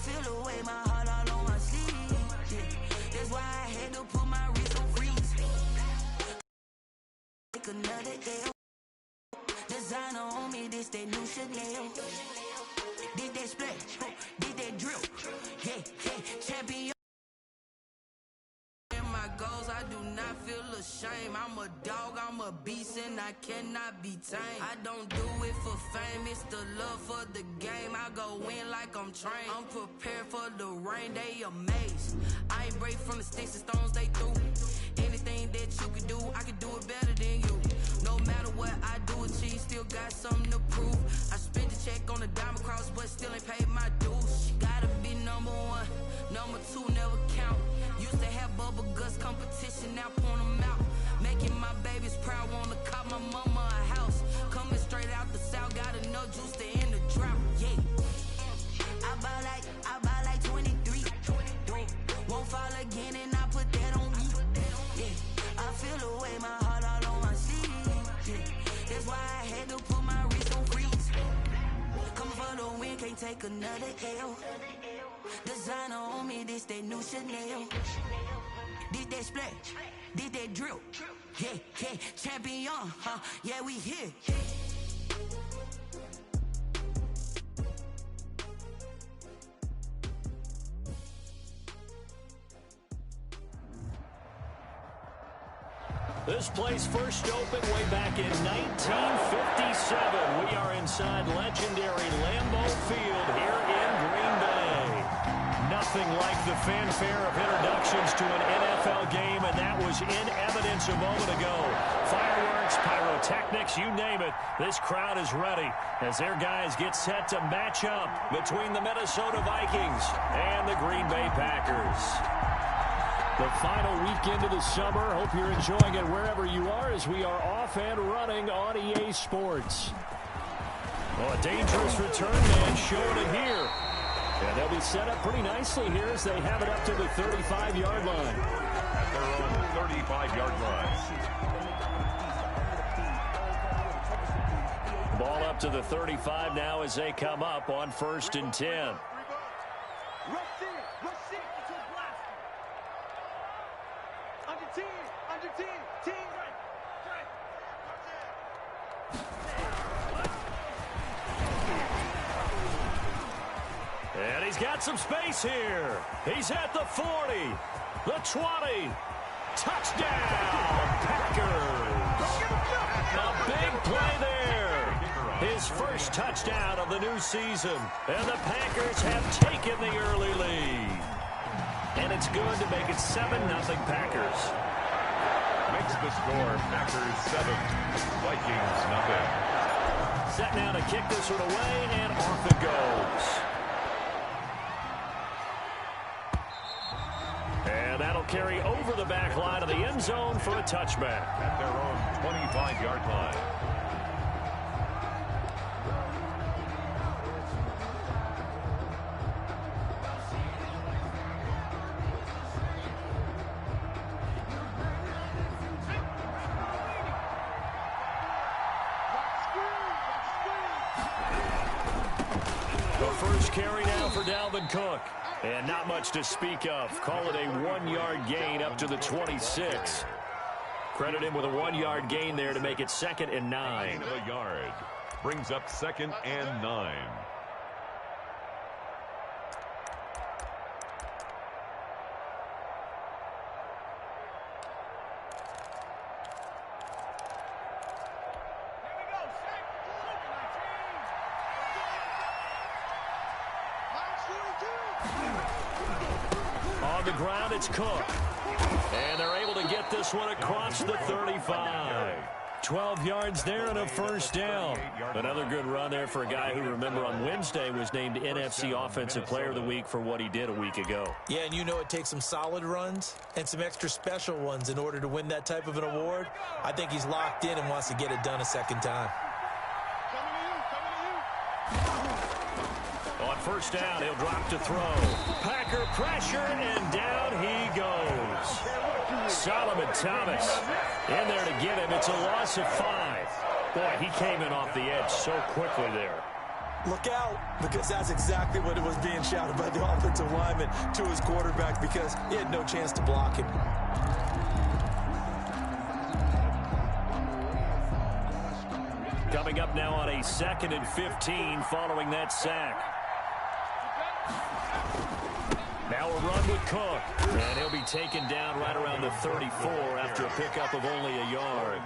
feel the way my heart all on my sleeve. Yeah. That's why I had to put my wrist on freeze. Take another L. Designer on me, this that new Chanel. Did that splash, did that drill. Yeah, yeah, champion. My goals, I do not feel ashamed. I'm a dog, I'm a beast, and I cannot be tamed. I don't do it for fame, it's the love for the game. I go in like I'm trained. I'm prepared for the rain, they amazed. I ain't break from the sticks and stones they threw. Anything that you can do, I can do it better than you. No matter what I do achieve, still got something to prove. I spent the check on the diamond cross, but still ain't paid my dues. Gotta be number one, number two never count. Used to have bubble guts competition, now point them out. Making my babies proud, wanna cop my mama a house. Coming straight out the south, got enough juice to end the drought. Yeah, I buy like 23. Won't fall again, and I put that on me. Yeah, I feel the way my heart all on my sleeve. Yeah, that's why I had to put my wrist on freeze. Coming for the win, can't take another L. Designer on me, this that new Chanel. Did that splash, did that drill. Yeah, yeah, champion, yeah, we here. This place first opened way back in 1957. We are inside legendary Lambeau Field here in Green Bay. Nothing like the fanfare of introductions to an NFL game, and that was in evidence a moment ago. Fireworks, pyrotechnics, you name it. This crowd is ready as their guys get set to match up between the Minnesota Vikings and the Green Bay Packers. The final weekend of the summer. Hope you're enjoying it wherever you are as we are off and running on EA Sports. Well, a dangerous return man showing it here. And they'll be set up pretty nicely here as they have it up to the 35-yard line. At their own 35-yard line. Ball up to the 35 now as they come up on 1st and 10. And he's got some space here. He's at the 40, the 20. Touchdown, Packers. A big play there. His first touchdown of the new season. And the Packers have taken the early lead. And it's good to make it 7-0 Packers. Makes the score Packers 7, Vikings nothing. Set now to kick this one away, and off it goes. And that'll carry over the back line of the end zone for a touchback. At their own 25-yard line. The first carry now for Dalvin Cook. And not much to speak of. Call it a 1-yard gain up to the 26. Credit him with a 1-yard gain there to make it 2nd and 9. Gain of a yard. Brings up 2nd and 9. On the ground, it's Cook. And they're able to get this one across the 35. 12 yards there and a first down. Another good run there for a guy who, remember, on Wednesday was named NFC Offensive Player of the Week for what he did a week ago. Yeah, and you know it takes some solid runs and some extra special ones in order to win that type of an award. I think he's locked in and wants to get it done a second time. On first down, he'll drop to throw. Packer pressure, and down he goes. Solomon Thomas in there to get him. It's a loss of 5. Boy, he came in off the edge so quickly there. Look out, because that's exactly what it was being shouted by the offensive lineman to his quarterback because he had no chance to block him. Coming up now on a 2nd and 15 following that sack. Now a run with Cook. And he'll be taken down right around the 34 after a pickup of only a yard.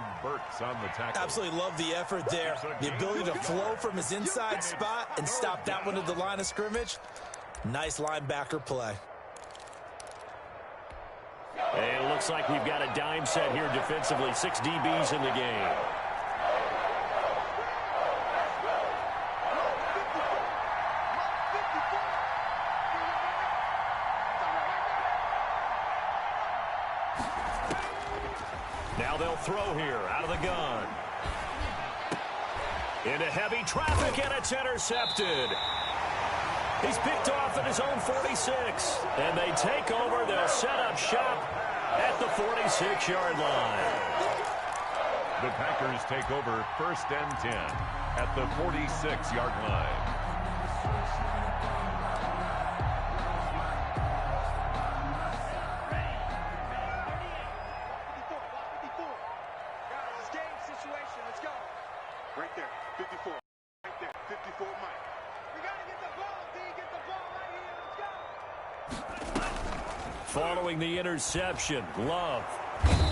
Absolutely love the effort there. The ability to flow from his inside spot and stop that one at the line of scrimmage. Nice linebacker play. And it looks like we've got a dime set here defensively. 6 DBs in the game. Now they'll throw here out of the gun. Into heavy traffic, and it's intercepted. He's picked off at his own 46. And they take over. They'll set up shop at the 46-yard line. The Packers take over 1st and 10 at the 46-yard line. Right there, 54. Right there, 54, Mike. We got to get the ball, D. Get the ball right here. Let's go. Following the interception, Love.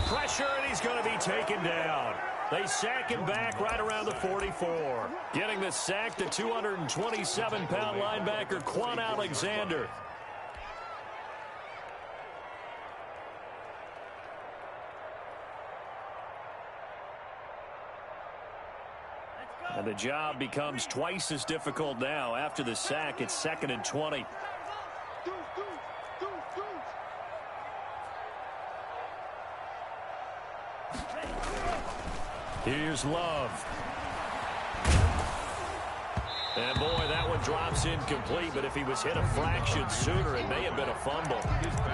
Pressure, and he's going to be taken down. They sack him back right around the 44. Getting the sack, the 227-pound linebacker, Quan Alexander. And the job becomes twice as difficult now. After the sack, it's 2nd and 20. Here's Love. And boy, that one drops incomplete, but if he was hit a fraction sooner, it may have been a fumble.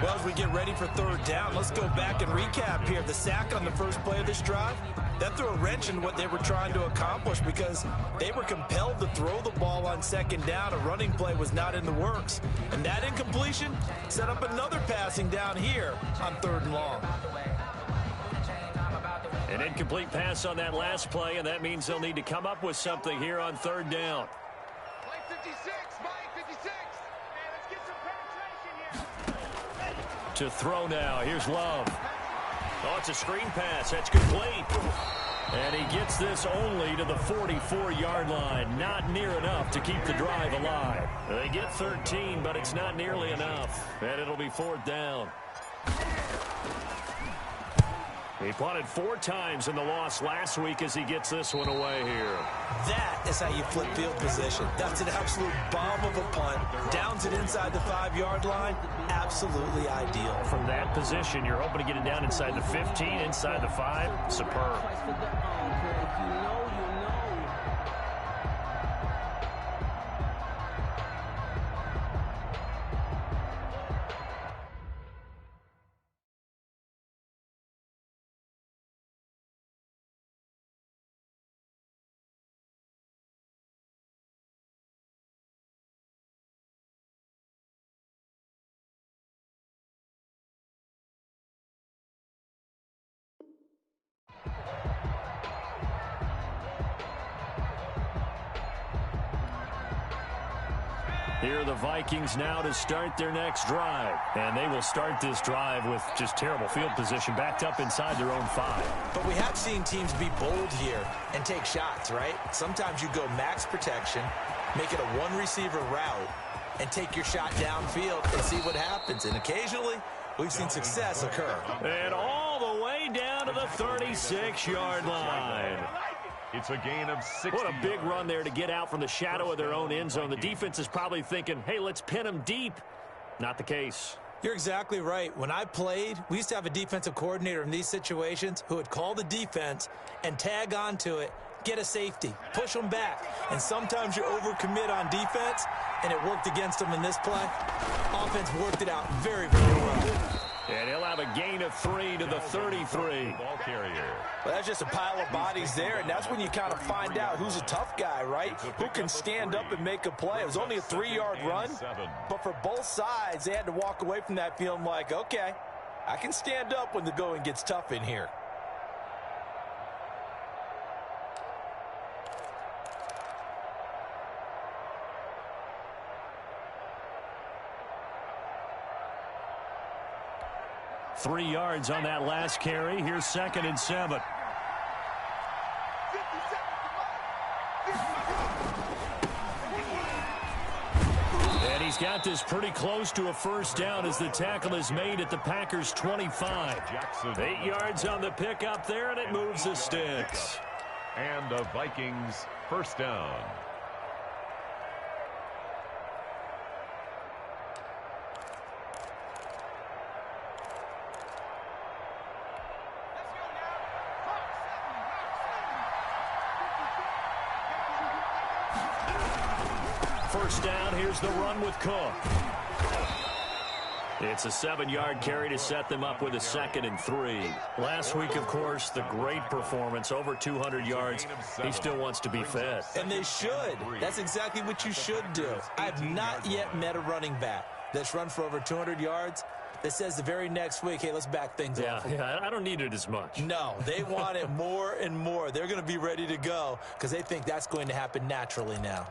Well, as we get ready for 3rd down, let's go back and recap here. The sack on the first play of this drive, that threw a wrench in what they were trying to accomplish because they were compelled to throw the ball on 2nd down. A running play was not in the works. And that incompletion set up another passing down here on 3rd and long. An incomplete pass on that last play, and that means they'll need to come up with something here on 3rd down. Play 56, Mike, 56. And let's get some penetration here. To throw now. Here's Love. Oh, it's a screen pass. That's complete. And he gets this only to the 44-yard line. Not near enough to keep the drive alive. They get 13, but it's not nearly enough. And it'll be 4th down. He punted 4 times in the loss last week as he gets this one away here. That is how you flip field position. That's an absolute bomb of a punt. Downs it inside the 5-yard line. Absolutely ideal. From that position, you're hoping to get it down inside the 15, inside the 5. Superb. Here are the Vikings now to start their next drive. And they will start this drive with just terrible field position, backed up inside their own 5. But we have seen teams be bold here and take shots, right? Sometimes you go max protection, make it a one-receiver route, and take your shot downfield and see what happens. And occasionally, we've seen success occur. And all the way down to the 36-yard line. It's a gain of 60. What a big run there to get out from the shadow of their own end zone. The defense is probably thinking, hey, let's pin them deep. Not the case. You're exactly right. When I played, we used to have a defensive coordinator in these situations who would call the defense and tag onto it, get a safety, push them back. And sometimes you overcommit on defense, and it worked against them in this play. Offense worked it out very, very well. And he'll have a gain of 3 to the 33. Ball carrier. Well, that's just a pile of bodies there, and that's when you kind of find out who's a tough guy, right? Who can stand up and make a play. It was only a 3-yard run, but for both sides, they had to walk away from that feeling like, okay, I can stand up when the going gets tough in here. Three yards on that last carry. Here's 2nd and 7. And he's got this pretty close to a first down as the tackle is made at the Packers' 25. 8 yards on the pickup there, and it moves the sticks. And the Vikings first down. First down, here's the run with Cook. It's a 7-yard carry to set them up with a 2nd and 3. Last week, of course, the great performance, over 200 yards. He still wants to be fed. And they should. That's exactly what you should do. I've not yet met a running back that's run for over 200 yards that says the very next week, hey, let's back things up. Yeah, I don't need it as much. No, they want it more and more. They're going to be ready to go because they think that's going to happen naturally now.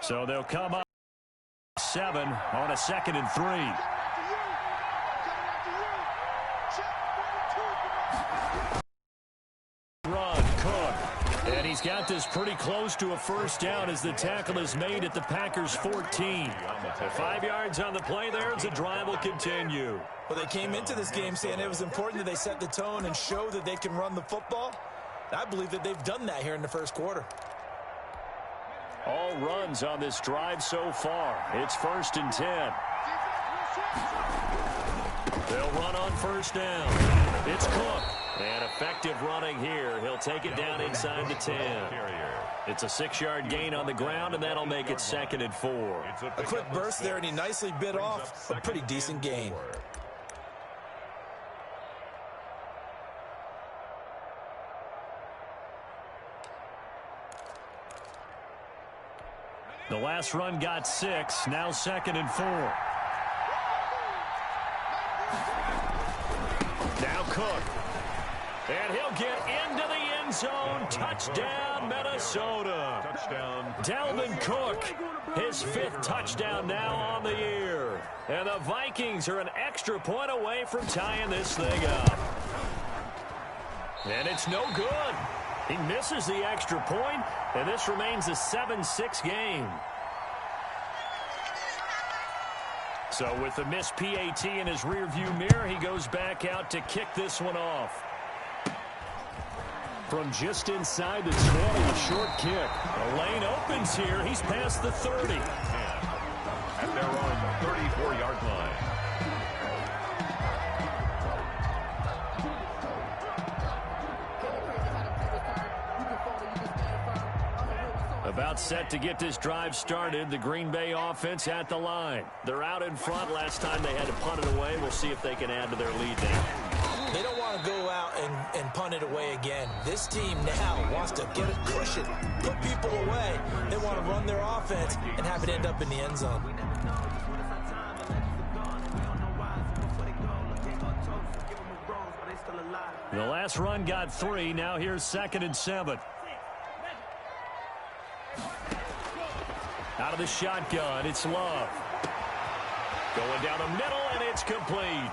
So they'll come up 7 on a 2nd and 3. Run, Cook. And he's got this pretty close to a first down as the tackle is made at the Packers' 14. 5 yards on the play there as the drive will continue. Well, they came into this game saying it was important that they set the tone and show that they can run the football. I believe that they've done that here in the first quarter. All runs on this drive so far. It's 1st and 10. They'll run on first down. It's Cook. And effective running here. He'll take it down inside the 10. It's a 6-yard gain on the ground, and that'll make it 2nd and 4. A quick burst there, and he nicely bit off a pretty decent gain. The last run got 6. Now 2nd and 4. Now Cook. And he'll get into the end zone. Touchdown, Minnesota. Touchdown. Dalvin Cook, his 5th touchdown now on the year. And the Vikings are an extra point away from tying this thing up. And it's no good. He misses the extra point, and this remains a 7-6 game. So with the missed PAT in his rearview mirror, he goes back out to kick this one off. From just inside the 20, a short kick. The lane opens here. He's past the 30. At their own 34-yard line. About set to get this drive started. The Green Bay offense at the line. They're out in front. Last time they had to punt it away. We'll see if they can add to their lead now. They don't want to go out and punt it away again. This team now wants to get a cushion, put people away. They want to run their offense and have it end up in the end zone. The last run got 3. Now here's 2nd and 7. Out of the shotgun, it's Love. Going down the middle, and it's complete.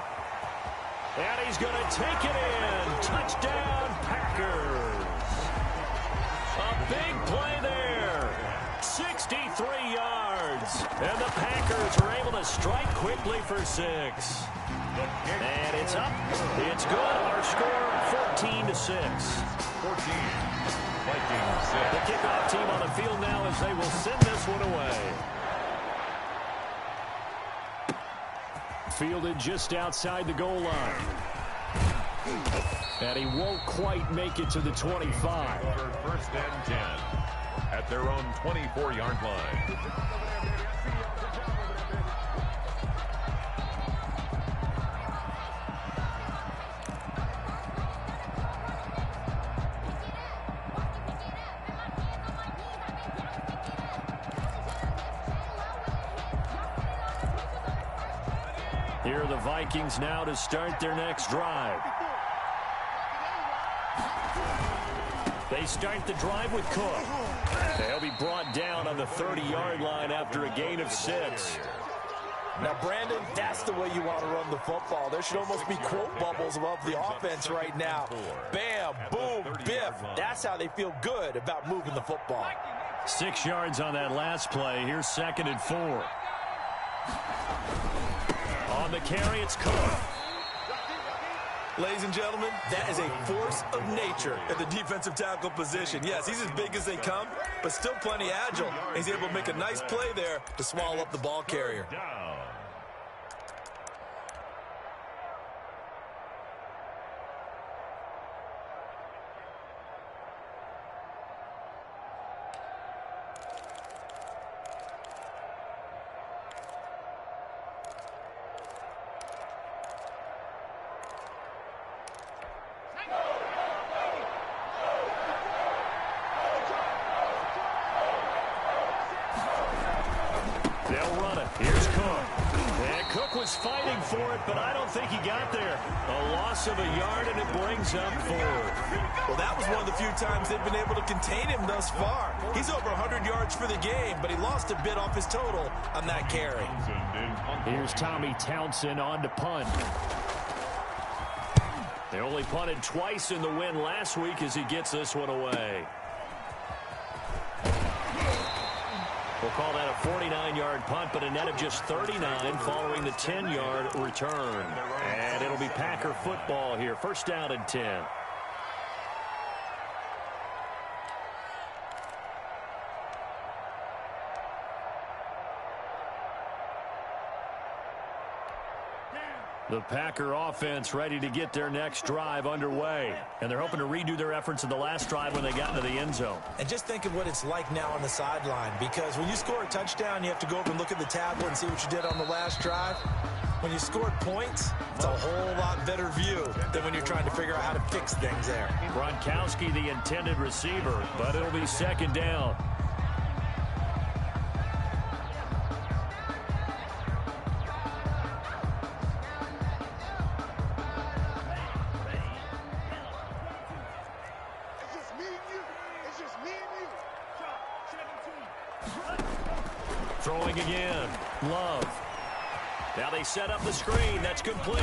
And he's going to take it in. Touchdown, Packers. A big play there. 63 yards. And the Packers are able to strike quickly for 6. And it's up. It's good. Our score, 14-6. 14. Vikings 6. The kickoff team on the field now as they will send this one away. Fielded just outside the goal line. And he won't quite make it to the 25. Over 1st and 10. At their own 24-yard line. Here are the Vikings now to start their next drive. They start the drive with Cook. They'll be brought down on the 30-yard line after a gain of 6. Now, Brandon, that's the way you want to run the football. There should almost be quote bubbles above the offense right now. Bam, boom, biff. That's how they feel good about moving the football. 6 yards on that last play. Here's 2nd and 4. On the carry, it's Cook. Ladies and gentlemen, that is a force of nature at the defensive tackle position. Yes, he's as big as they come, but still plenty agile. He's able to make a nice play there to swallow up the ball carrier. They'll run it. Here's Cook. And Cook was fighting for it, but I don't think he got there. A loss of a yard, and it brings up 4. Well, that was one of the few times they've been able to contain him thus far. He's over 100 yards for the game, but he lost a bit off his total on that carry. Here's Tommy Townsend on to punt. They only punted twice in the win last week as he gets this one away. We'll call that a 49-yard punt, but a net of just 39 following the 10-yard return. And it'll be Packer football here. 1st down and 10. The Packer offense ready to get their next drive underway. And they're hoping to redo their efforts in the last drive when they got into the end zone. And just think of what it's like now on the sideline, because when you score a touchdown, you have to go over and look at the tablet and see what you did on the last drive. When you scored points, it's a whole lot better view than when you're trying to figure out how to fix things there. Gronkowski, the intended receiver, but it'll be 2nd down. Throwing again. Love. Now they set up the screen. That's complete.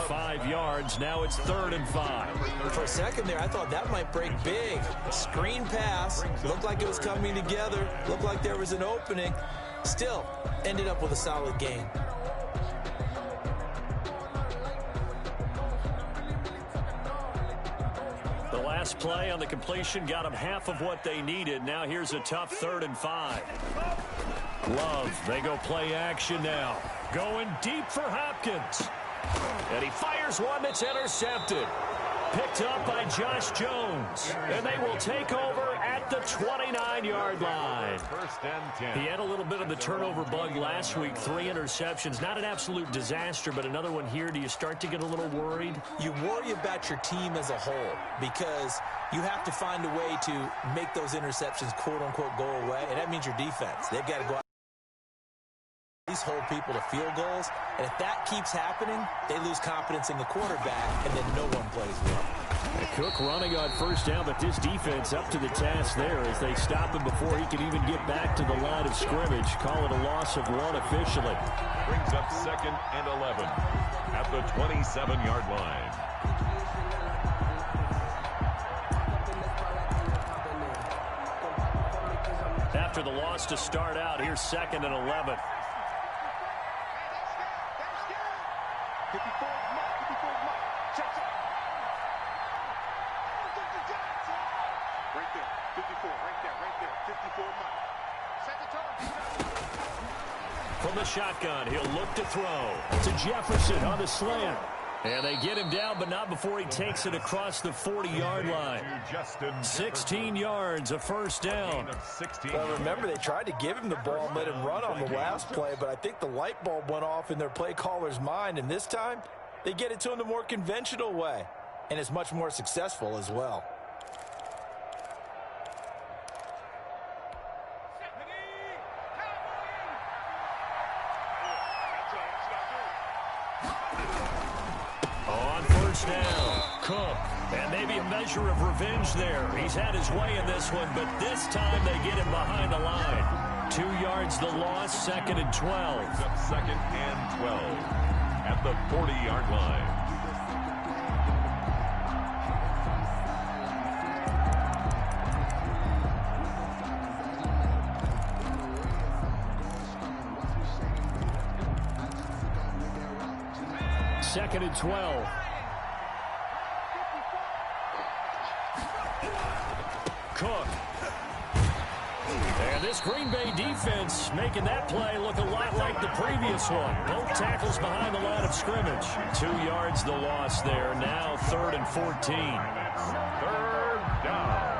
5 yards. Now it's 3rd and 5. For a second there, I thought that might break big. Screen pass. Looked like it was coming together. Looked like there was an opening. Still, ended up with a solid gain. The last play on the completion got them half of what they needed. Now here's a tough 3rd and 5. Love, they go play action now. Going deep for Hopkins. And he fires one that's intercepted. Picked up by Josh Jones. And they will take over at the 29-yard line. 1st and 10. He had a little bit of the turnover bug last week. 3 interceptions. Not an absolute disaster, but another one here. Do you start to get a little worried? You worry about your team as a whole because you have to find a way to make those interceptions, quote-unquote, go away. And that means your defense. They've got to go out. These hold people to field goals, and if that keeps happening, they lose confidence in the quarterback, and then no one plays well. Cook running on 1st down, but this defense up to the task there as they stop him before he can even get back to the line of scrimmage. Call it a loss of 1 officially. Brings up 2nd and 11 at the 27-yard line. After the loss to start out, here's 2nd and 11. 54 mark. Check. Right there. 54. Right there. 54 mark. Set the tone. From the shotgun, he'll look to throw. To Jefferson on the slant. And they get him down, but not before he takes it across the 40-yard line. 16 yards, a 1st down. Well, remember, they tried to give him the ball and let him run on the last play, but I think the light bulb went off in their play caller's mind, and this time they get it to him the more conventional way, and it's much more successful as well. first down. Cook. And maybe a measure of revenge there. He's had his way in this one, but this time they get him behind the line. 2 yards the loss, 2nd and 12. Up 2nd and 12 at the 40-yard line. Second and 12. Cook. And this Green Bay defense making that play look a lot like the previous one. Both tackles behind the line of scrimmage. 2 yards the loss there. Now 3rd and 14. 3rd down.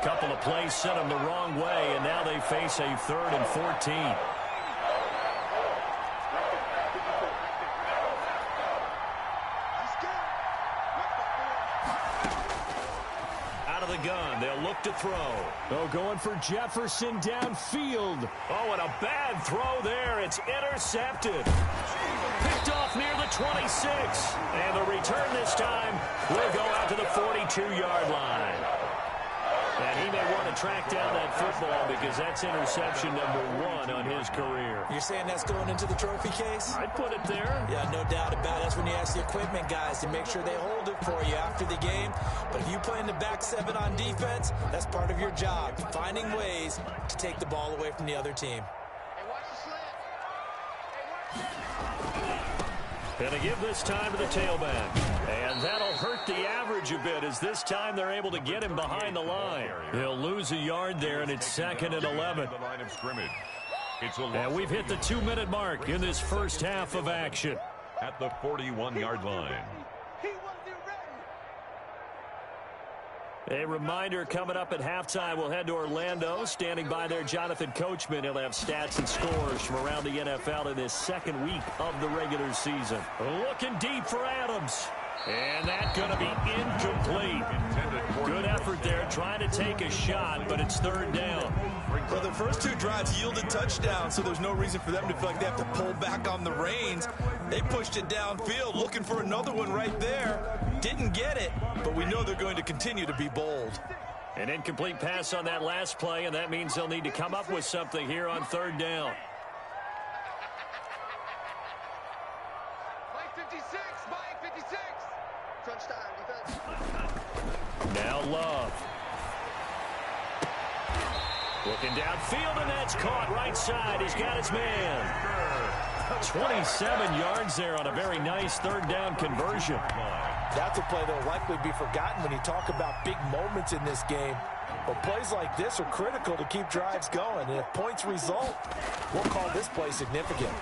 Couple of plays sent them the wrong way, and now they face a 3rd and 14. Out of the gun, they'll look to throw. Oh, going for Jefferson downfield. Oh, and a bad throw there. It's intercepted. Picked off near the 26. And the return this time will go out to the 42-yard line. And he may want to track down that football because that's interception number 1 on his career. You're saying that's going into the trophy case? I'd put it there. Yeah, no doubt about it. That's when you ask the equipment guys to make sure they hold it for you after the game. But if you play in the back 7 on defense, that's part of your job, finding ways to take the ball away from the other team. Hey, watch the slant. And to give this time to the tailback. And that'll hurt the average a bit as this time they're able to get him behind the line. He'll lose a yard there, and it's 2nd and 11. The line of scrimmage. It's a And we've hit the 2-minute mark in this first half of action. at the 41-yard line. He wasn't ready. A reminder coming up at halftime, we'll head to Orlando. Standing by there, Jonathan Coachman. He'll have stats and scores from around the NFL in this 2nd week of the regular season. Looking deep for Adams. And that's going to be incomplete. Good effort there, trying to take a shot, but it's 3rd down. Well, the first 2 drives yielded touchdowns, so there's no reason for them to feel like they have to pull back on the reins. They pushed it downfield, looking for another one right there. Didn't get it, but we know they're going to continue to be bold. An incomplete pass on that last play, and that means they'll need to come up with something here on 3rd down. Mike 56, Mike 56. Crunch time, defense. Now Love. Looking downfield, and that's caught right side. He's got his man. 27 yards there on a very nice 3rd down conversion. That's a play that will likely be forgotten when you talk about big moments in this game. But plays like this are critical to keep drives going. And if points result, we'll call this play significant.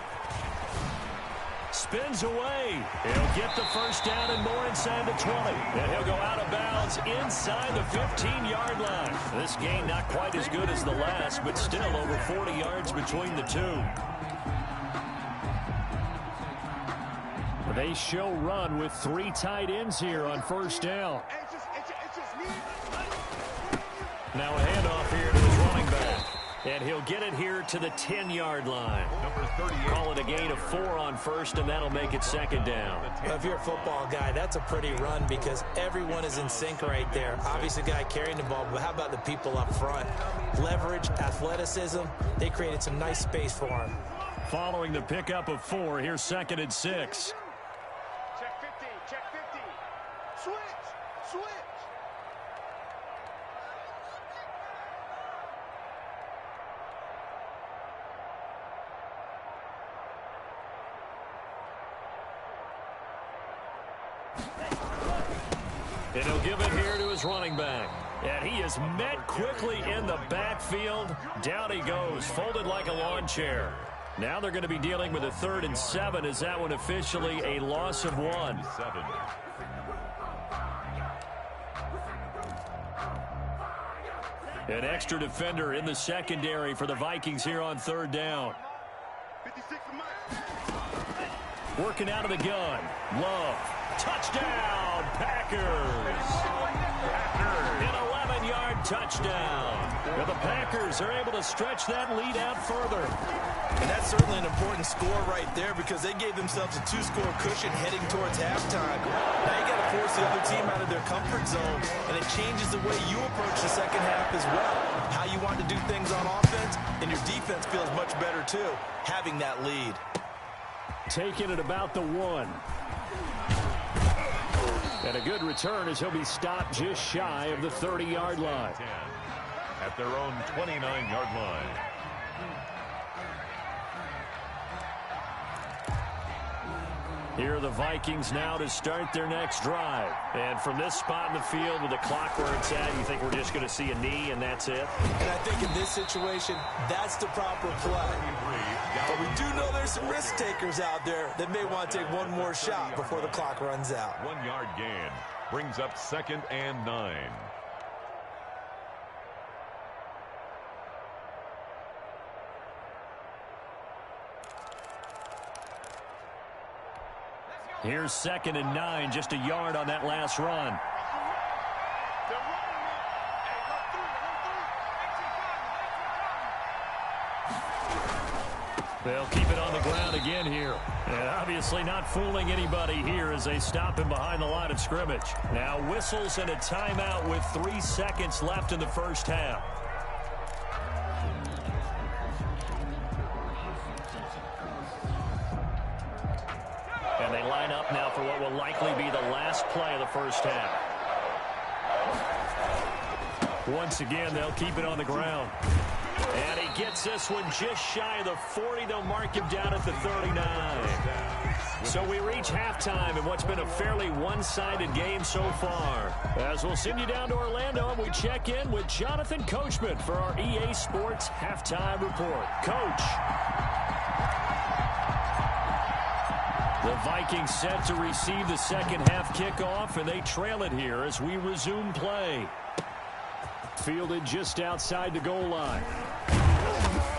Spins away. He'll get the first down and more inside the 20. And he'll go out of bounds inside the 15-yard line. This game not quite as good as the last, but still over 40 yards between the two. They show run with 3 tight ends here on 1st down. Now a handoff here to his running back. And he'll get it here to the 10-yard line. Number 38. Call it a gain of 4 on 1st, and that'll make it 2nd down. Well, if you're a football guy, that's a pretty run because everyone is in sync right there. Obviously, the guy carrying the ball, but how about the people up front? Leverage, athleticism, they created some nice space for him. Following the pickup of 4, here's 2nd and 6. Check 50, check 50. Switch, switch. And he'll give it here to his running back. And he is met quickly in the backfield. Down he goes, folded like a lawn chair. Now they're going to be dealing with a 3rd and 7. Is that one officially a loss of 1? 7. An extra defender in the secondary for the Vikings here on 3rd down. 56 to Mike. Working out of the gun. Love. Touchdown, Packers. touchdown. And the Packers are able to stretch that lead out further. And that's certainly an important score right there because they gave themselves a 2-score cushion heading towards halftime. Now you got to force the other team out of their comfort zone, and it changes the way you approach the second half as well. How you want to do things on offense, and your defense feels much better too, having that lead. Taking it about the 1. And a good return as he'll be stopped just shy of the 30-yard line. At their own 29-yard line. Here are the Vikings now to start their next drive. And from this spot in the field with the clock where it's at, you think we're just going to see a knee and that's it? And I think in this situation, that's the proper play. But we do know there's some risk takers out there that may want to take one more shot before the clock runs out. 1-yard gain brings up 2nd and 9. Here's 2nd and 9, just a yard on that last run. They'll keep it on the ground again here. And obviously not fooling anybody here as they stop him behind the line of scrimmage. Now whistles and a timeout with 3 seconds left in the first half. And they line up now for what will likely be the last play of the first half. Once again, they'll keep it on the ground. And he gets this one just shy of the 40. They'll mark him down at the 39. So we reach halftime in what's been a fairly one-sided game so far. As we'll send you down to Orlando, and we check in with Jonathan Coachman for our EA Sports Halftime Report. Coach. The Vikings set to receive the second half kickoff, and they trail it here as we resume play. Fielded just outside the goal line.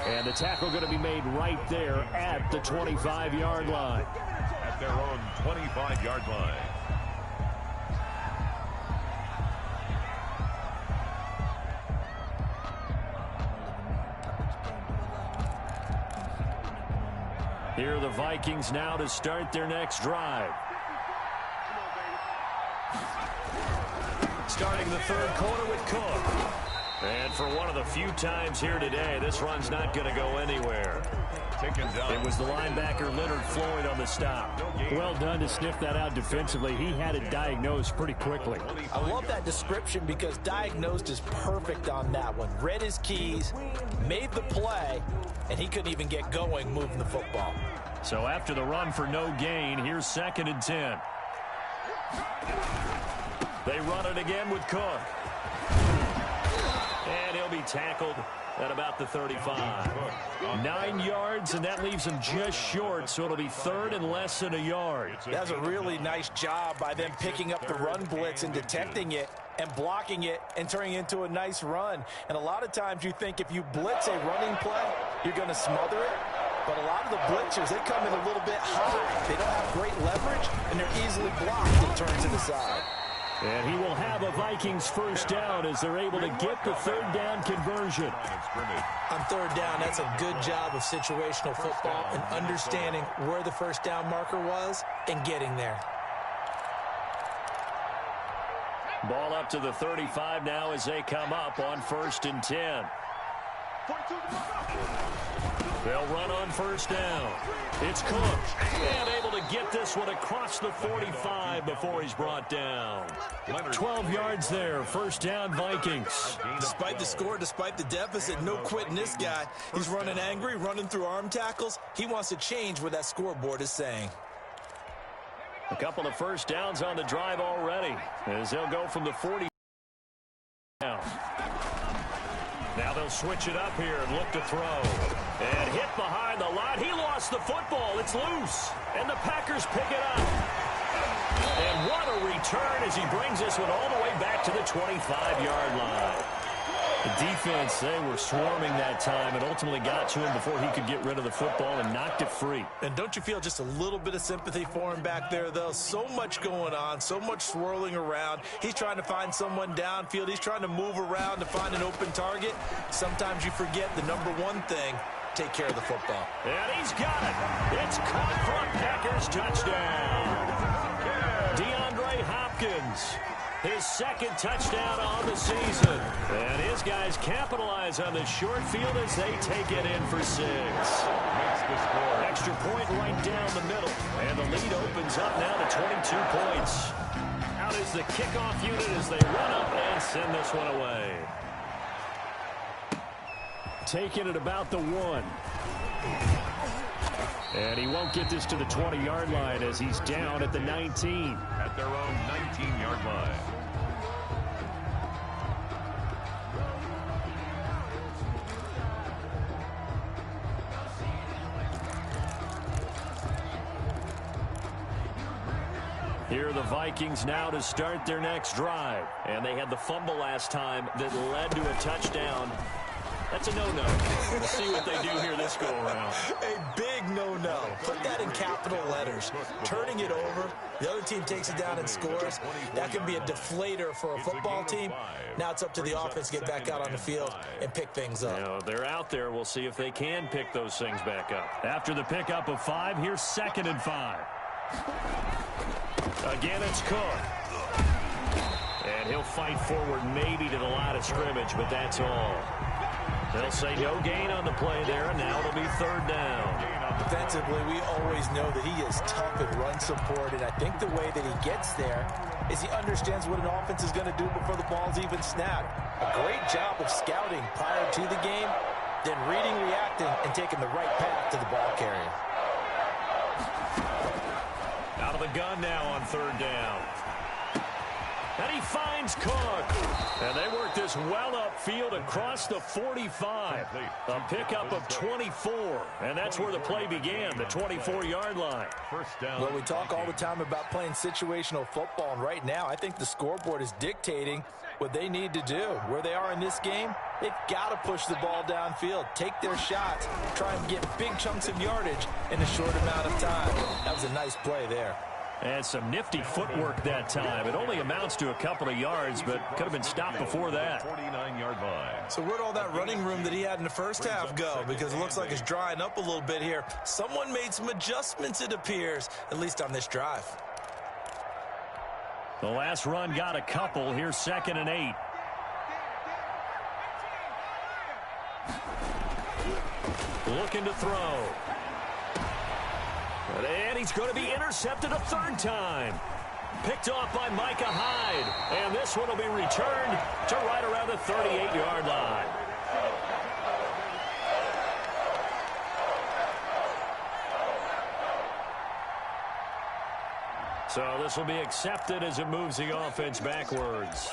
And the tackle going to be made right there at the 25-yard line. At their own 25-yard line. Here are the Vikings now to start their next drive. Starting the third quarter with Cook. And for one of the few times here today, this run's not going to go anywhere. It was the linebacker Leonard Floyd on the stop. Well done to sniff that out defensively. He had it diagnosed pretty quickly. I love that description because diagnosed is perfect on that one. Read his keys, made the play, and he couldn't even get going moving the football. So after the run for no gain, here's 2nd and 10. They run it again with Cook. And he'll be tackled at about the 35. 9 yards, and that leaves him just short, so it'll be 3rd and less than a yard. That's a really nice job by them picking up the run blitz and detecting it and blocking it and turning it into a nice run. And a lot of times you think if you blitz a running play, you're going to smother it. But a lot of the blitzers, they come in a little bit high. They don't have great leverage, and they're easily blocked and turned to the side. And he will have a Vikings first down as they're able to get the 3rd down conversion. On 3rd down, that's a good job of situational football and understanding where the first down marker was and getting there. Ball up to the 35 now as they come up on 1st and 10. They'll run on first down. It's Cook. And able to get this one across the 45 before he's brought down. 12 yards there. First down, Vikings. Despite the score, despite the deficit, no quitting this guy. He's running angry, running through arm tackles. He wants to change what that scoreboard is saying. A couple of first downs on the drive already as they'll go from the 40 down. Now they'll switch it up here and look to throw. And hit behind the line. He lost the football. It's loose. And the Packers pick it up. And what a return as he brings this one all the way back to the 25-yard line. The defense, they were swarming that time and ultimately got to him before he could get rid of the football and knocked it free. And don't you feel just a little bit of sympathy for him back there, though? So much going on, so much swirling around. He's trying to find someone downfield. He's trying to move around to find an open target. Sometimes you forget the number one thing, take care of the football. And he's got it. It's caught for a Packers touchdown. DeAndre Hopkins, his second touchdown on the season. And his guys capitalize on the short field as they take it in for 6. Makes the score. Extra point right down the middle. And the lead opens up now to 22 points. Out is the kickoff unit as they run up and send this one away. Taking it about the 1. And he won't get this to the 20-yard line as he's down at the 19. At their own 19-yard line. Here are the Vikings now to start their next drive. And they had the fumble last time that led to a touchdown. That's a no-no. We'll see what they do here this go-around. A big no-no. Put that in capital letters. Turning it over, the other team takes it down and scores. That can be a deflator for a football team. Now it's up to the offense to get back out on the field and pick things up. You know, they're out there. We'll see if they can pick those things back up. After the pickup of 5, here's 2nd and 5. Again, it's Cook. And he'll fight forward maybe to the line of scrimmage, but that's all. They'll say no gain on the play there, and now it'll be 3rd down. Defensively, we always know that he is tough in run support, and I think the way that he gets there is he understands what an offense is going to do before the ball's even snapped. A great job of scouting prior to the game, then reading, reacting, and taking the right path to the ball carrier. Out of the gun now on 3rd down. And he finds Cook. And they work this well upfield across the 45. A pickup of 24. And that's where the play began, the 24-yard line. First down. Well, we talk all the time about playing situational football, and right now I think the scoreboard is dictating what they need to do. Where they are in this game, they've got to push the ball downfield, take their shots, try and get big chunks of yardage in a short amount of time. That was a nice play there. And some nifty footwork that time. It only amounts to a couple of yards, but could have been stopped before that. 49-yard line. So where'd all that running room that he had in the first half go? Because it looks like it's drying up a little bit here. Someone made some adjustments, it appears, at least on this drive. The last run got a couple. Here's 2nd and 8. Looking to throw. And he's going to be intercepted a 3rd time. Picked off by Micah Hyde. And this one will be returned to right around the 38-yard line. So this will be accepted as it moves the offense backwards.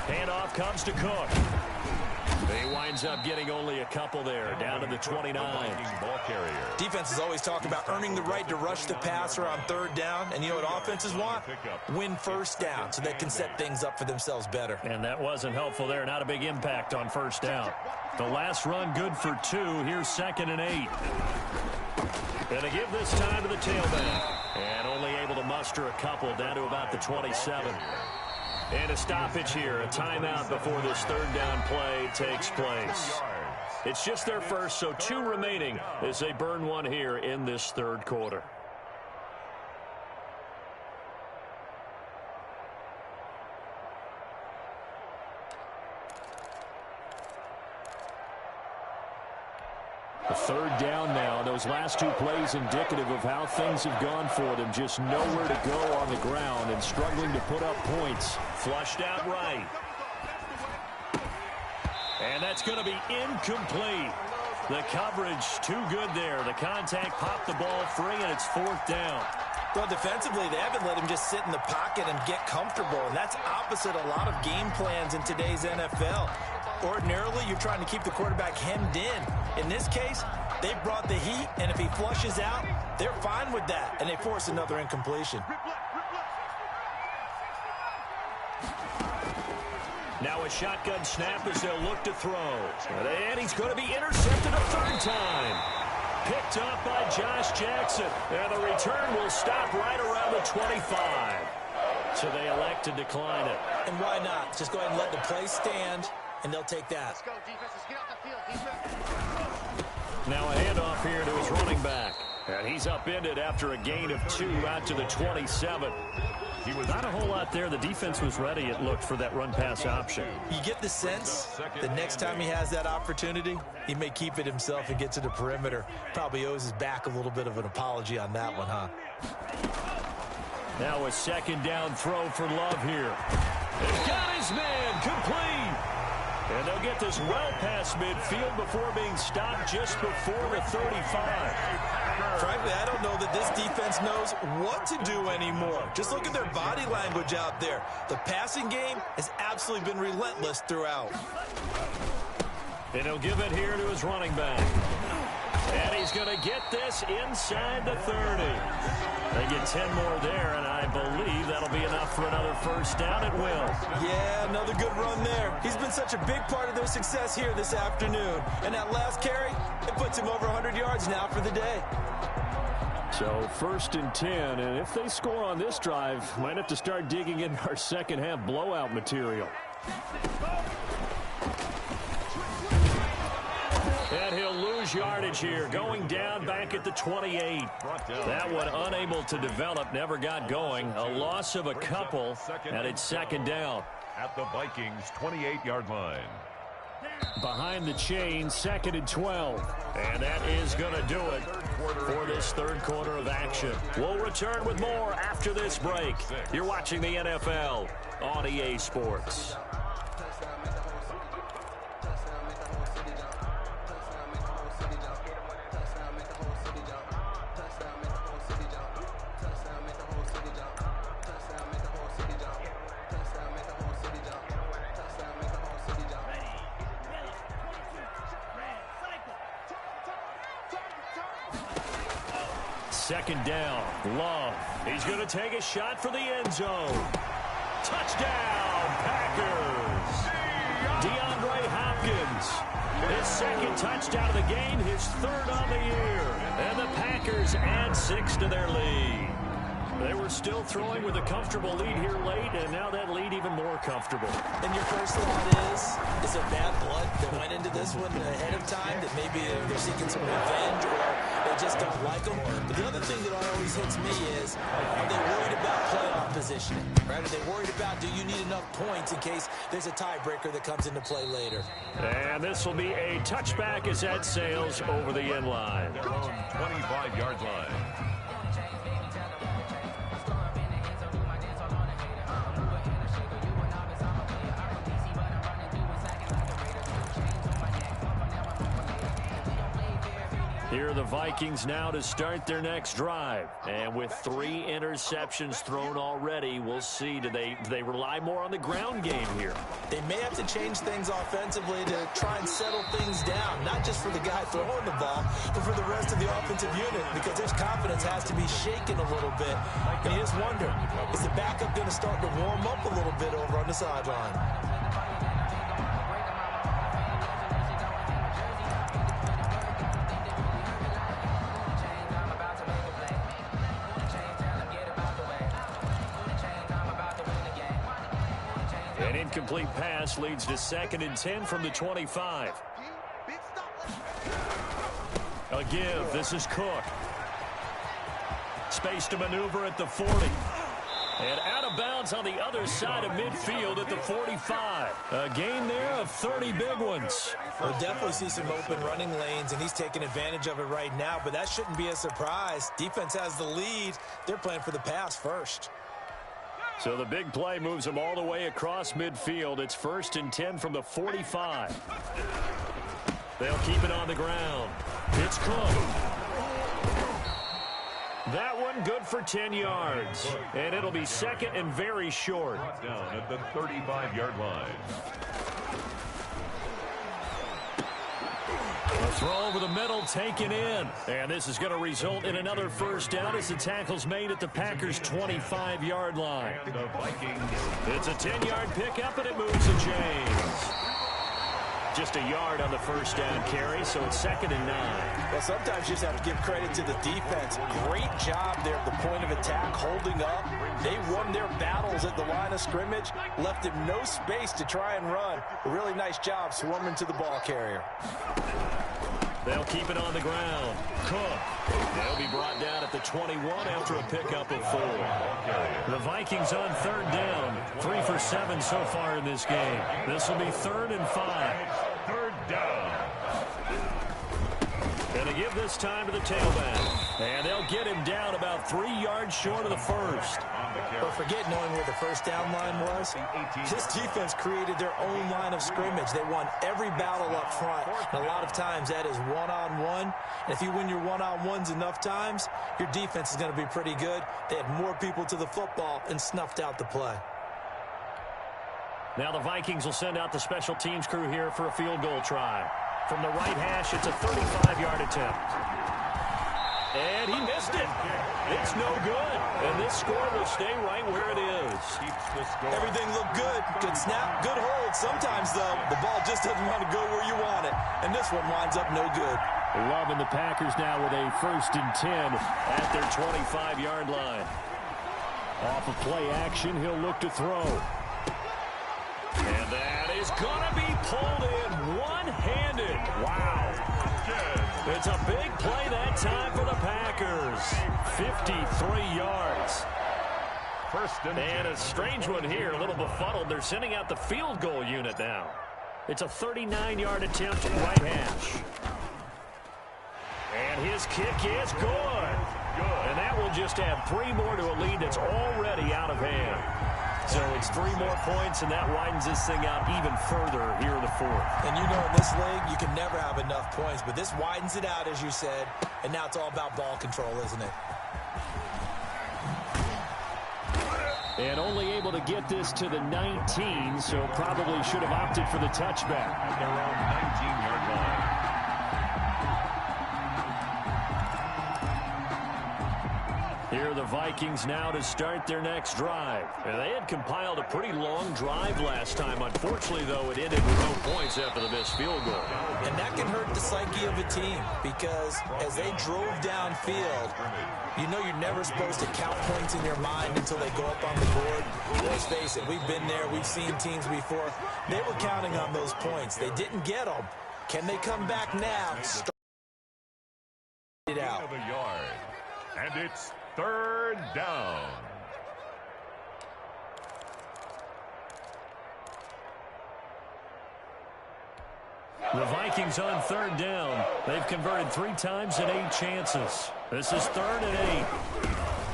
Handoff comes to Cook. He winds up getting only a couple there, down to the 29. Ball carrier. Defenses always talk about earning the right to rush the passer on 3rd down, and you know what offenses want? Win 1st down so they can set things up for themselves better. And that wasn't helpful there. Not a big impact on 1st down. The last run good for 2. Here's 2nd and 8. And they give this time to the tailback. And only able to muster a couple down to about the 27. And a stoppage here, a timeout before this 3rd down play takes place. It's just their first, so 2 remaining as they burn one here in this 3rd quarter. A 3rd down now. Those last 2 plays indicative of how things have gone for them. Just nowhere to go on the ground and struggling to put up points. Flushed out right. And that's going to be incomplete. The coverage too good there. The contact popped the ball free, and it's 4th down. Well, defensively, they haven't let him just sit in the pocket and get comfortable, and that's opposite a lot of game plans in today's NFL. Ordinarily, you're trying to keep the quarterback hemmed in. In this case, They brought the heat, and if he flushes out, they're fine with that, and they force another incompletion. Now a shotgun snap as they'll look to throw. And he's going to be intercepted a third time. Picked up by Josh Jackson. And the return will stop right around the 25. So they elect to decline it. And why not? Just go ahead and let the play stand, and they'll take that. Let's go, defense. Let's get off the field, defense. Now a handoff here to his running back. And he's upended after a gain of 2 out to the 27. He was not a whole lot there. The defense was ready, it looked, for that run-pass option. You get the sense the next time he has that opportunity, he may keep it himself and get to the perimeter. Probably owes his back a little bit of an apology on that one, huh? Now a second down throw for Love here. He's got his man complete. And they'll get this well past midfield before being stopped just before the 35. Frankly, I don't know that this defense knows what to do anymore. Just look at their body language out there. The passing game has absolutely been relentless throughout. And he'll give it here to his running back. And he's going to get this inside the 30. They get 10 more there, and I believe that'll be enough for another first down. It will. Yeah, another good run there. He's been such a big part of their success here this afternoon. And that last carry, it puts him over 100 yards now for the day. So first and 10, and if they score on this drive, might have to start digging in our second half blowout material. And he'll lose yardage here, going down back at the 28. That one unable to develop, never got going. A loss of a couple, and it's second down. at the Vikings' 28-yard line. Behind the chain, second and 12. And that is going to do it for this third quarter of action. We'll return with more after this break. You're watching the NFL on EA Sports. Second down, Love. He's going to take a shot for the end zone. Touchdown, Packers. DeAndre Hopkins. His second touchdown of the game, his third on the year. And the Packers add 6 to their lead. They were still throwing with a comfortable lead here late, and now that lead even more comfortable. And your first thought is there bad blood that went into this one ahead of time, that maybe they're seeking some revenge or they just don't like them? But the other thing that always hits me is, are they worried about playoff positioning? Right? Are they worried about, do you need enough points in case there's a tiebreaker that comes into play later? And this will be a touchback as that sails over the end line. Their own 25-yard line. Here are the Vikings now to start their next drive. And with 3 interceptions thrown already, we'll see. Do they rely more on the ground game here? They may have to change things offensively to try and settle things down, not just for the guy throwing the ball, but for the rest of the offensive unit, because his confidence has to be shaken a little bit. And you just wonder, is the backup going to start to warm up a little bit over on the sideline? An incomplete pass leads to second and 10 from the 25. A give. This is Cook. Space to maneuver at the 40. And out of bounds on the other side of midfield at the 45. A gain there of 30 big ones. We'll definitely see some open running lanes, and he's taking advantage of it right now, but that shouldn't be a surprise. Defense has the lead. They're playing for the pass first. So the big play moves them all the way across midfield. It's first and 10 from the 45. They'll keep it on the ground. It's Cook. That one good for 10 yards. And it'll be second and very short. Down at the 35-yard line. Throw over the middle, taken in. And this is going to result in another first down as the tackle's made at the Packers' 25-yard line. The Vikings. It's a 10-yard pickup, and it moves to James. Just a yard on the first down carry, so it's 2nd and 9. Well, sometimes you just have to give credit to the defense. Great job there at the point of attack, holding up. They won their battles at the line of scrimmage, left him no space to try and run. A really nice job swarming to the ball carrier. They'll keep it on the ground. Cook. They'll be brought down at the 21 after a pickup of 4. The Vikings on 3rd down. 3 for 7 so far in this game. This will be 3rd and 5. 3rd down. Going to give this time to the tailback. And they'll get him down about 3 yards short of the first. But forget knowing where the first down line was. This defense created their own line of scrimmage. They won every battle up front. And a lot of times that is one-on-one. And if you win your one-on-ones enough times, your defense is going to be pretty good. They had more people to the football and snuffed out the play. Now the Vikings will send out the special teams crew here for a field goal try. From the right hash, it's a 35-yard attempt. And he missed it. It's no good. And this score will stay right where it is. Everything looked good. Good snap, good hold. Sometimes, though, the ball just doesn't want to go where you want it. And this one winds up no good. Loving the Packers now with a 1st and 10 at their 25-yard line. Off of play action, he'll look to throw. And that is going to be pulled in one-handed. Wow. It's a big play that time for the Packers. 53 yards. And a strange one here, a little befuddled. They're sending out the field goal unit now. It's a 39-yard attempt right hash. And his kick is good. And that will just add 3 more to a lead that's already out of hand. So it's 3 more points, and that widens this thing out even further here in the 4th. And you know in this league, you can never have enough points, but this widens it out, as you said, and now it's all about ball control, isn't it? And only able to get this to the 19, so probably should have opted for the touchback. At their own 19-yard line. Here are the Vikings now to start their next drive. And they had compiled a pretty long drive last time. Unfortunately, though, it ended with no points after the missed field goal. And that can hurt the psyche of a team because as they drove downfield, you know you're never supposed to count points in your mind until they go up on the board. Let's face it, we've been there. We've seen teams before. They were counting on those points. They didn't get them. Can they come back now? Start it out. And it's 3rd down. The Vikings on 3rd down. They've converted 3 times in 8 chances. This is 3rd and 8.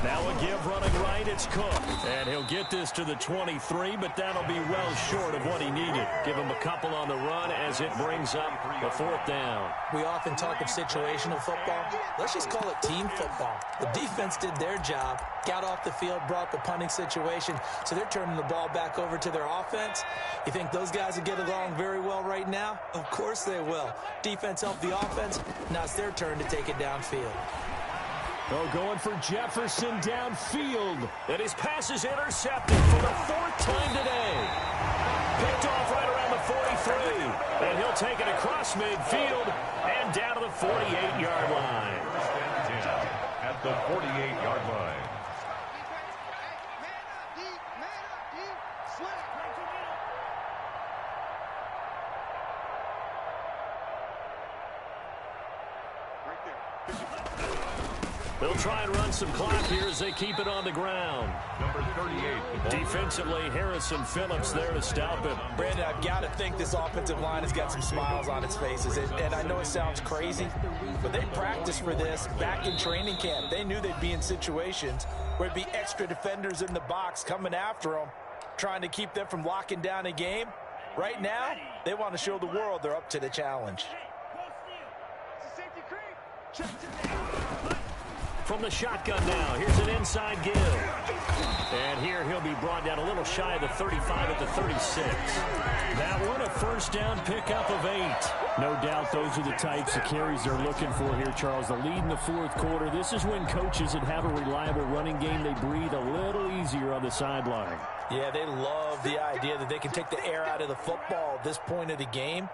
Now a give running right, it's Cook. And he'll get this to the 23, but that'll be well short of what he needed. Give him a couple on the run as it brings up the 4th down. We often talk of situational football. Let's just call it team football. The defense did their job, got off the field, brought the punting situation, so they're turning the ball back over to their offense. You think those guys will get along very well right now? Of course they will. Defense helped the offense. Now it's their turn to take it downfield. Oh, going for Jefferson downfield. And his pass is intercepted for the 4th time today. Picked off right around the 43. And he'll take it across midfield and down to the 48-yard line. At the 48-yard line. They'll try and run some clock here as they keep it on the ground. Number 38. Defensively, Harrison Phillips there to stop it. Brandon, I've got to think this offensive line has got some smiles on its faces. And I know it sounds crazy, but they practiced for this back in training camp. They knew they'd be in situations where there'd be extra defenders in the box coming after them, trying to keep them from locking down a game. Right now, they want to show the world they're up to the challenge. From the shotgun now, here's an inside give. And here he'll be brought down a little shy of the 35 at the 36. That one a first down pickup of 8. No doubt those are the types of carries they're looking for here, Charles. The lead in the fourth quarter. This is when coaches that have a reliable running game, they breathe a little easier on the sideline. Yeah, they love the idea that they can take the air out of the football at this point of the game.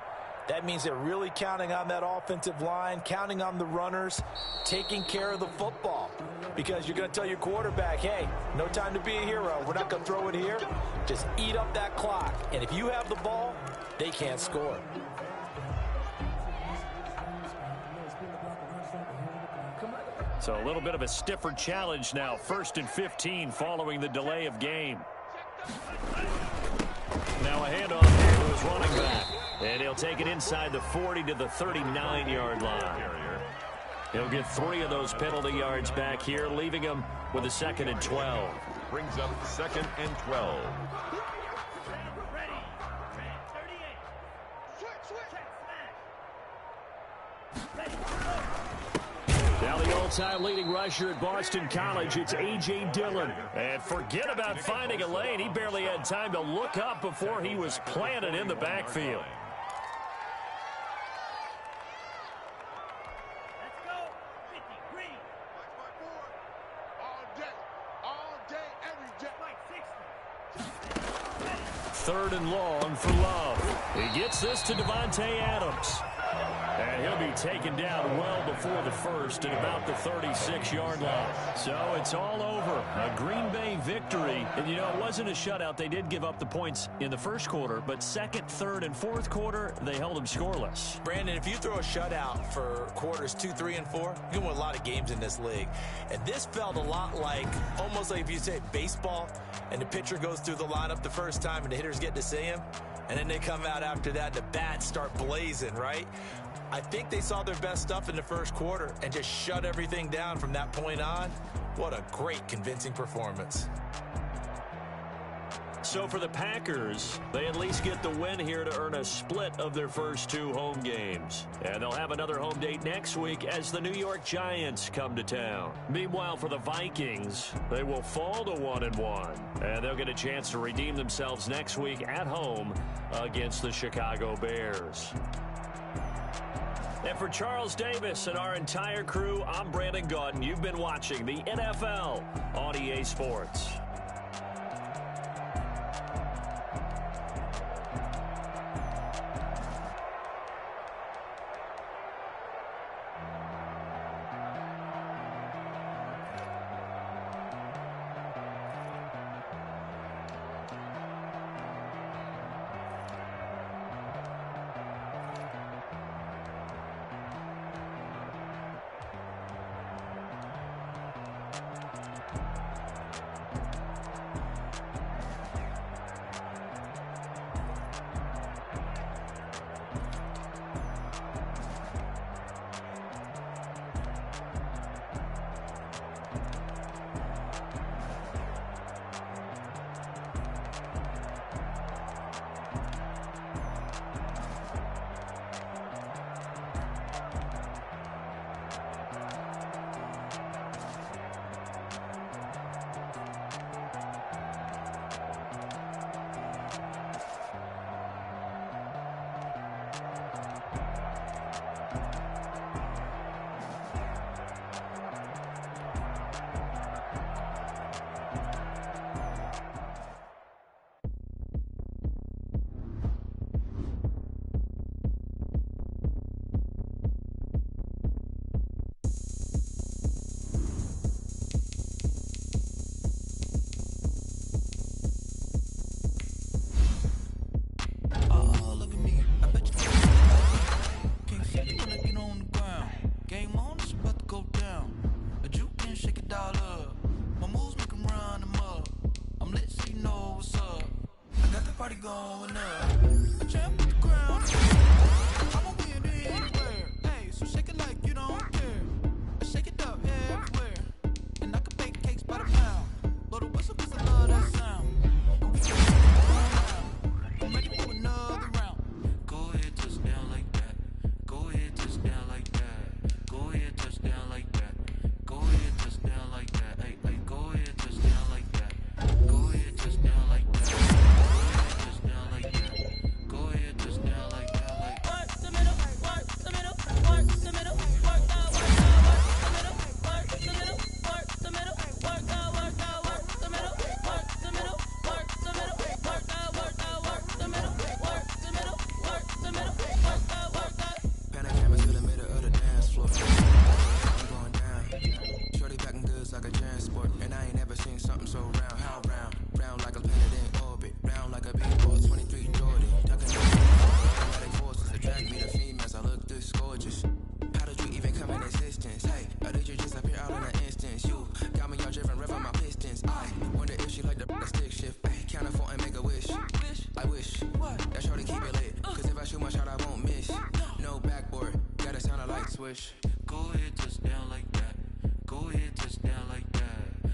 That means they're really counting on that offensive line, counting on the runners, taking care of the football. Because you're going to tell your quarterback, hey, no time to be a hero. We're not going to throw it here. Just eat up that clock. And if you have the ball, they can't score. So a little bit of a stiffer challenge now. 1st and 15 following the delay of game. Now a handoff here to his running back. And he'll take it inside the 40 to the 39-yard line. He'll get 3 of those penalty yards back here, leaving him with a 2nd and 12. Brings up 2nd and 12. Now the all-time leading rusher at Boston College, it's A.J. Dillon. And forget about finding a lane. He barely had time to look up before he was planted in the backfield. Third and long for Love. He gets this to Devontae Adams. And he'll be taken down well before the first at about the 36-yard line. So it's all over. A Green Bay victory. And, you know, it wasn't a shutout. They did give up the points in the first quarter. But second, third, and fourth quarter, they held them scoreless. Brandon, if you throw a shutout for quarters 2, 3, and 4, you can win a lot of games in this league. And this felt a lot like, almost like if you say baseball, and the pitcher goes through the lineup the first time and the hitters get to see him. And then they come out after that, and the bats start blazing, right? I think they saw their best stuff in the first quarter and just shut everything down from that point on. What a great, convincing performance. So for the Packers, they at least get the win here to earn a split of their first 2 home games. And they'll have another home date next week as the New York Giants come to town. Meanwhile, for the Vikings, they will fall to 1-1. And they'll get a chance to redeem themselves next week at home against the Chicago Bears. And for Charles Davis and our entire crew, I'm Brandon Gaudin. You've been watching the NFL on EA Sports. Go ahead, touchdown like that. Go ahead, I wish that shorty keep it lit. Cause if I shoot my shot, I won't miss. No backboard, gotta sound like swish. Go ahead, touchdown like that. Go ahead, touchdown like